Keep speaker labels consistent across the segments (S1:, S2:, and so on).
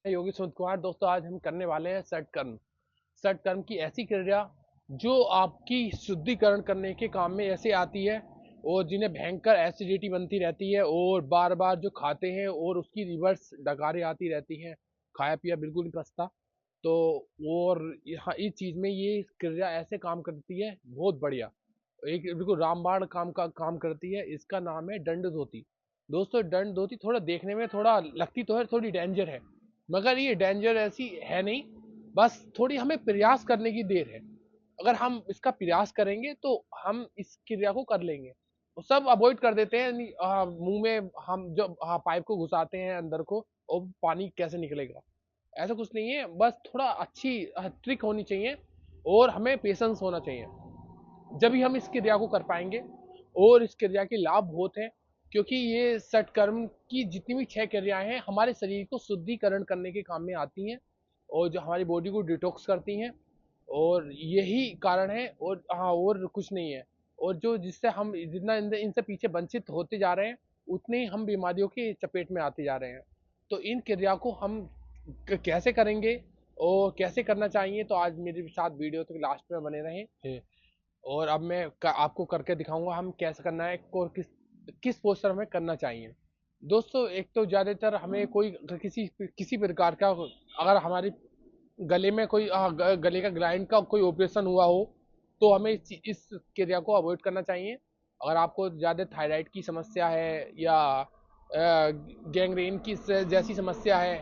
S1: योगी सुमित कुमार। दोस्तों, आज हम करने वाले हैं सटकर्म। सटकर्म की ऐसी क्रिया जो आपकी शुद्धिकरण करने के काम में ऐसे आती है और जिन्हें भयंकर एसिडिटी बनती रहती है और बार बार जो खाते हैं और उसकी रिवर्स डकारें आती रहती हैं, खाया पिया बिल्कुल नहीं पचता। तो और यहाँ इस चीज में ये क्रिया ऐसे काम करती है, बहुत बढ़िया। एक बिल्कुल रामबाण काम करती है। इसका नाम है दंड धोती। दोस्तों, दंड धोती थोड़ा देखने में थोड़ा लगती तो है, थोड़ी डेंजर है, मगर ये डेंजर ऐसी है नहीं। बस थोड़ी हमें प्रयास करने की देर है। अगर हम इसका प्रयास करेंगे तो हम इस क्रिया को कर लेंगे। वो सब अवॉइड कर देते हैं, मुंह में हम जब पाइप को घुसाते हैं अंदर को, और पानी कैसे निकलेगा। ऐसा कुछ नहीं है, बस थोड़ा अच्छी ट्रिक होनी चाहिए और हमें पेशेंस होना चाहिए। जब भी हम इस क्रिया को कर पाएंगे। और इस क्रिया के लाभ बहुत हैं, क्योंकि ये सटकर्म की जितनी भी 6 क्रियाएं हैं हमारे शरीर को शुद्धिकरण करने के काम में आती हैं और जो हमारी बॉडी को डिटॉक्स करती हैं। और यही कारण है, और हाँ, और कुछ नहीं है। और जो जिससे हम जितना इनसे पीछे वंचित होते जा रहे हैं, उतने ही हम बीमारियों के चपेट में आते जा रहे हैं। तो इन क्रिया को हम कैसे करेंगे और कैसे करना चाहिए, तो आज मेरे साथ वीडियो तक लास्ट में बने रहें। और अब मैं आपको करके दिखाऊंगा हम कैसे करना है और किस किस पोस्टर में करना चाहिए। दोस्तों, एक तो ज़्यादातर हमें कोई किसी किसी प्रकार का, अगर हमारी गले में कोई गले का ग्राइंड का कोई ऑपरेशन हुआ हो, तो हमें इस क्रिया को अवॉइड करना चाहिए। अगर आपको ज़्यादा थायराइड की समस्या है या गैंग्रीन की जैसी समस्या है,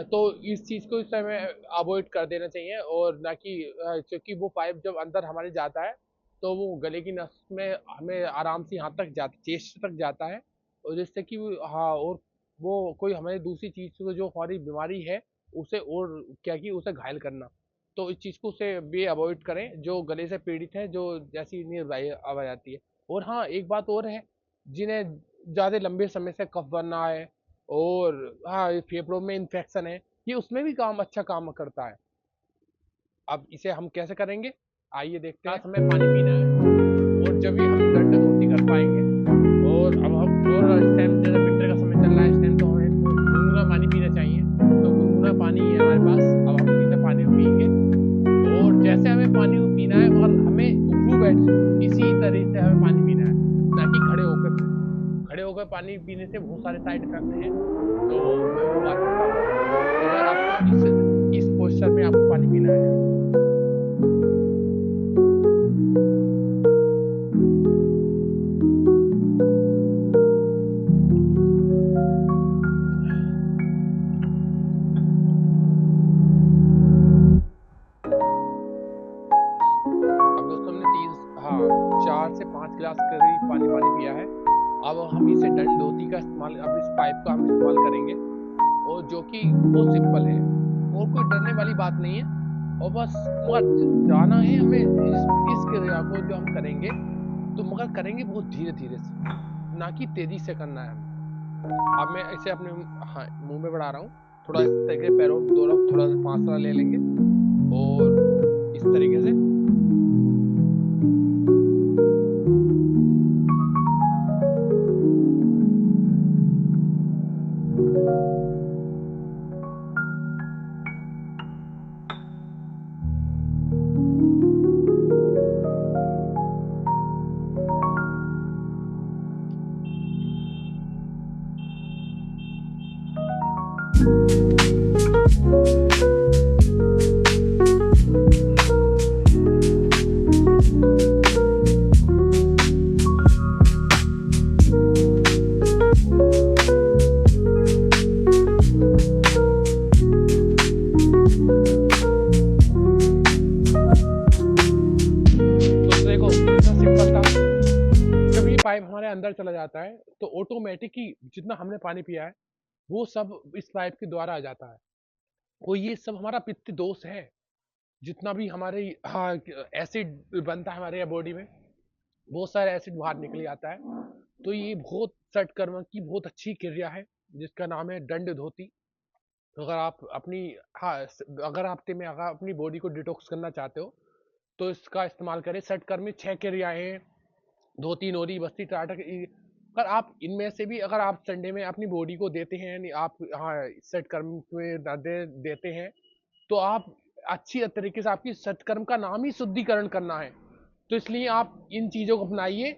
S1: तो इस चीज़ को इस समय अवॉइड कर देना चाहिए। और ना कि क्योंकि वो पाइप जब अंदर हमारे जाता है, तो वो गले की नस में हमें आराम से यहाँ तक जाता, चेस्ट तक जाता है। और जिससे कि हाँ, और वो कोई हमें दूसरी चीज़ को, जो हमारी बीमारी है, उसे और क्या कि उसे घायल करना। तो इस चीज़ को से भी अवॉइड करें जो गले से पीड़ित है, जो जैसी इन्हें आवाज़ आती है। और हाँ, एक बात और है, जिन्हें ज़्यादा लंबे समय से कफ बनना है और हाँ, फेफड़ों में इन्फेक्शन है, ये उसमें भी अच्छा काम करता है। अब इसे हम कैसे करेंगे, आइए देखते हैं। हमें पानी पीना है और जब भी हम दंड धोती कर पाएंगे। और अब हम, और इस टाइम जैसे विंटर का समय चल रहा है, इस टाइम तो हमें गुनगुना पानी पीना चाहिए। तो गुनगुना पानी है हमारे पास, अब हम इसे पानी को पियेंगे। और जैसे हमें पानी को पीना है, मगर हमें उठू बैठ इसी तरह से हमें पानी पीना है, ना कि खड़े होकर। खड़े होकर पानी पीने से बहुत सारे साइड इफेक्ट हैं, तो मैं वो बात बता रहा हूँ। तो अगर आपको इस पोस्चर में आपको पानी पीना है। अब दोस्तों, हमने 4 से 5 गिलास करीब पानी पिया है। अब हम इसे दंड धोती का इस्तेमाल, अब इस पाइप का हम इस्तेमाल करेंगे, और जो कि बहुत सिंपल है और कोई डरने वाली बात नहीं है। और बस मगर जाना है हमें इस क्रिया को जो हम करेंगे, तो मगर करेंगे बहुत धीरे धीरे से, ना कि तेजी से करना है हमें। अब मैं इसे अपने हाँ मुंह में बढ़ा रहा हूँ। थोड़ा इस तरीके पैरों में दोनों थोड़ा सा फासला ले लेंगे और इस तरीके से। तो देखो, कितना सिंपल था। जब ये पाइप हमारे अंदर चला जाता है, तो ऑटोमेटिक ही जितना हमने पानी पिया है, वो सब इस पाइप के द्वारा आ जाता है। और ये सब हमारा पित्त दोष है। जितना भी हमारे हाँ एसिड बनता है हमारे बॉडी में, बहुत सारा एसिड बाहर निकल आता है। तो ये बहुत सटकर्म की बहुत अच्छी क्रिया है, जिसका नाम है दंड धोती। अगर आप अपनी हाँ अगर हफ्ते में अगर अपनी बॉडी को डिटॉक्स करना चाहते हो, तो इसका इस्तेमाल करें। सटकर्म में 6 क्रियाएं हैं, धोती, नोरी, बस्ती, त्राटक, अगर आप इनमें से भी अगर आप संडे में अपनी बॉडी को देते हैं, यानी आप हाँ सत्कर्म में देते हैं, तो आप अच्छी तरीके से, आपकी सत्कर्म का नाम ही शुद्धिकरण करना है। तो इसलिए आप इन चीजों को अपनाइए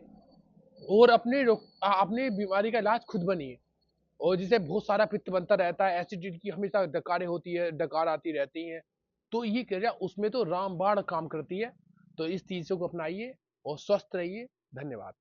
S1: और अपने बीमारी का इलाज खुद बनिए। और जिसे बहुत सारा पित्त बनता रहता है, एसिडिटी की हमेशा डकारें होती है, डकार आती रहती हैं, तो ये क्रिया उसमें तो रामबाण काम करती है। तो इस चीजों को अपनाइए और स्वस्थ रहिए। धन्यवाद।